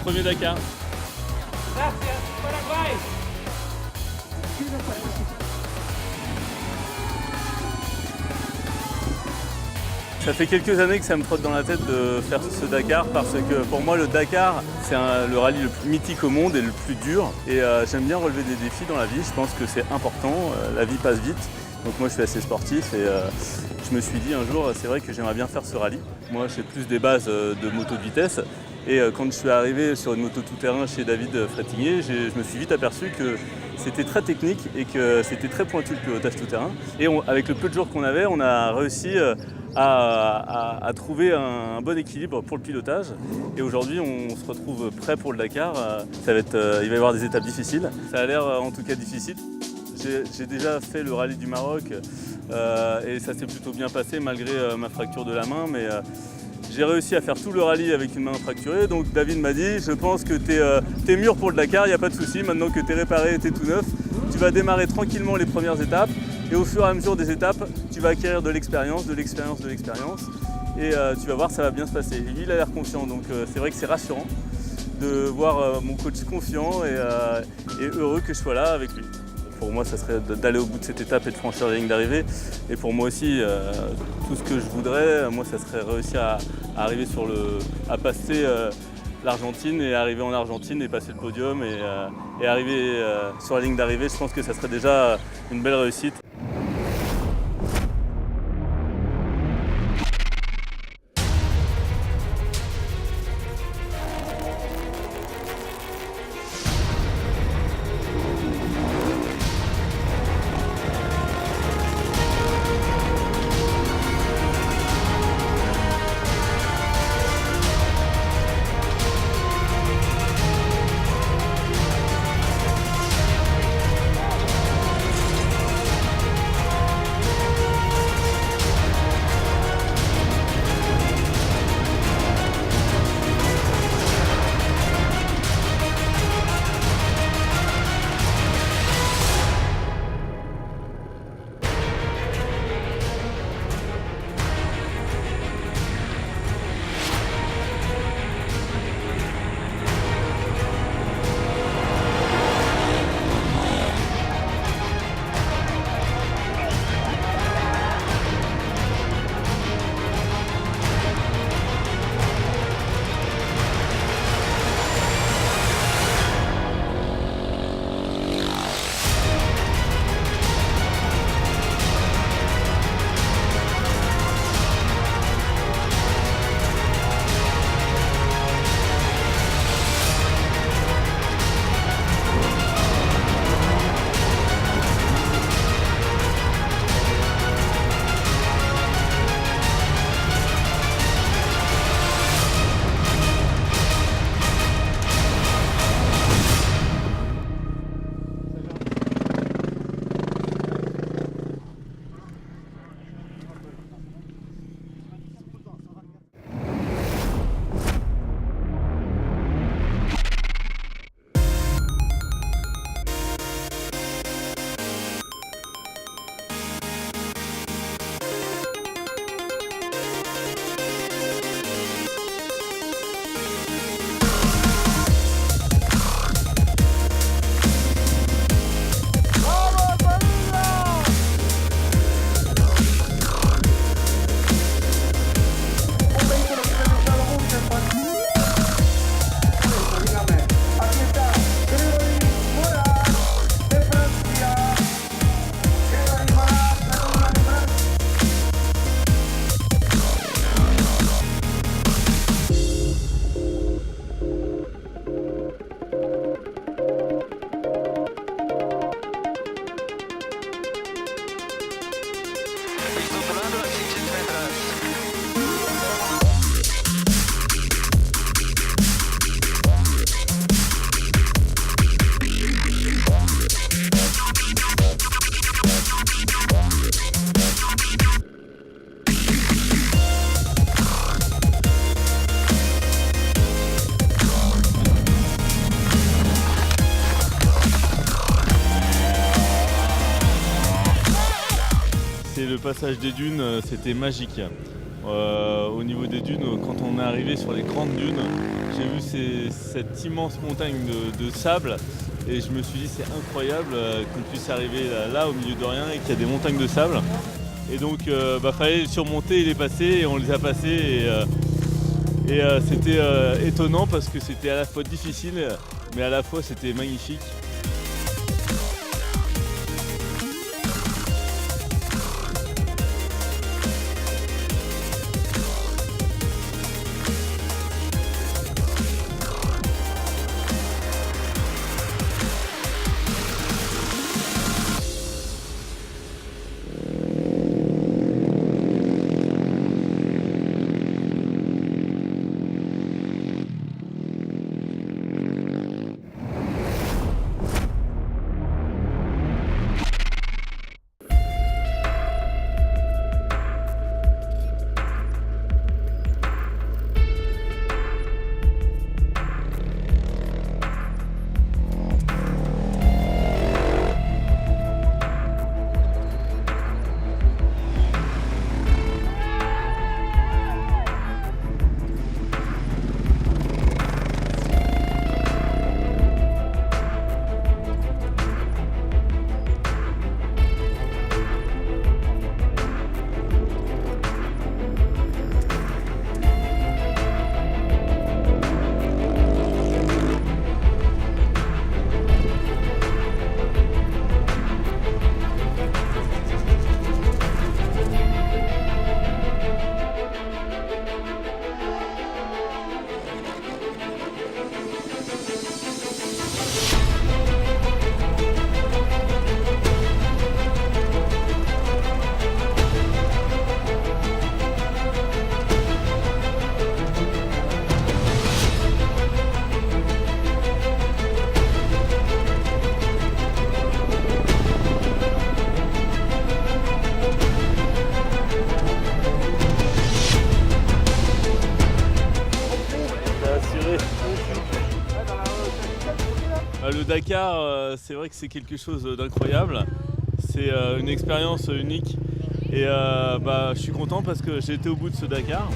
premier Dakar. Ça fait quelques années que ça me trotte dans la tête de faire ce Dakar parce que pour moi le Dakar c'est le rallye le plus mythique au monde et le plus dur et j'aime bien relever des défis dans la vie, je pense que c'est important, la vie passe vite donc moi je suis assez sportif et je me suis dit un jour c'est vrai que j'aimerais bien faire ce rallye. Moi j'ai plus des bases de moto de vitesse et quand je suis arrivé sur une moto tout-terrain chez David Frétinier, je me suis vite aperçu que c'était très technique et que c'était très pointu le pilotage tout-terrain et avec le peu de jours qu'on avait on a réussi à trouver un bon équilibre pour le pilotage. Et aujourd'hui, on se retrouve prêt pour le Dakar. Il va y avoir des étapes difficiles. Ça a l'air en tout cas difficile. J'ai déjà fait le rallye du Maroc et ça s'est plutôt bien passé malgré ma fracture de la main. Mais j'ai réussi à faire tout le rallye avec une main fracturée. Donc David m'a dit, je pense que t'es mûr pour le Dakar, il n'y a pas de souci. Maintenant que t'es réparé, t'es tout neuf, tu vas démarrer tranquillement les premières étapes. Et au fur et à mesure des étapes, tu vas acquérir de l'expérience, de l'expérience, de l'expérience. Et tu vas voir, ça va bien se passer. Et lui, il a l'air confiant, donc c'est vrai que c'est rassurant de voir mon coach confiant et heureux que je sois là avec lui. Pour moi, ça serait d'aller au bout de cette étape et de franchir la ligne d'arrivée. Et pour moi aussi, tout ce que je voudrais, moi, ça serait réussir à arriver à passer l'Argentine et arriver en Argentine et passer le podium et arriver sur la ligne d'arrivée. Je pense que ça serait déjà une belle réussite. le passage des dunes, c'était magique. Au niveau des dunes, quand on est arrivé sur les grandes dunes, j'ai vu cette immense montagne de sable et je me suis dit c'est incroyable qu'on puisse arriver là au milieu de rien et qu'il y a des montagnes de sable. Et donc fallait les surmonter et les passer et on les a passés et c'était étonnant parce que c'était à la fois difficile mais à la fois c'était magnifique. Le Dakar, c'est vrai que c'est quelque chose d'incroyable. C'est une expérience unique et je suis content parce que j'ai été au bout de ce Dakar.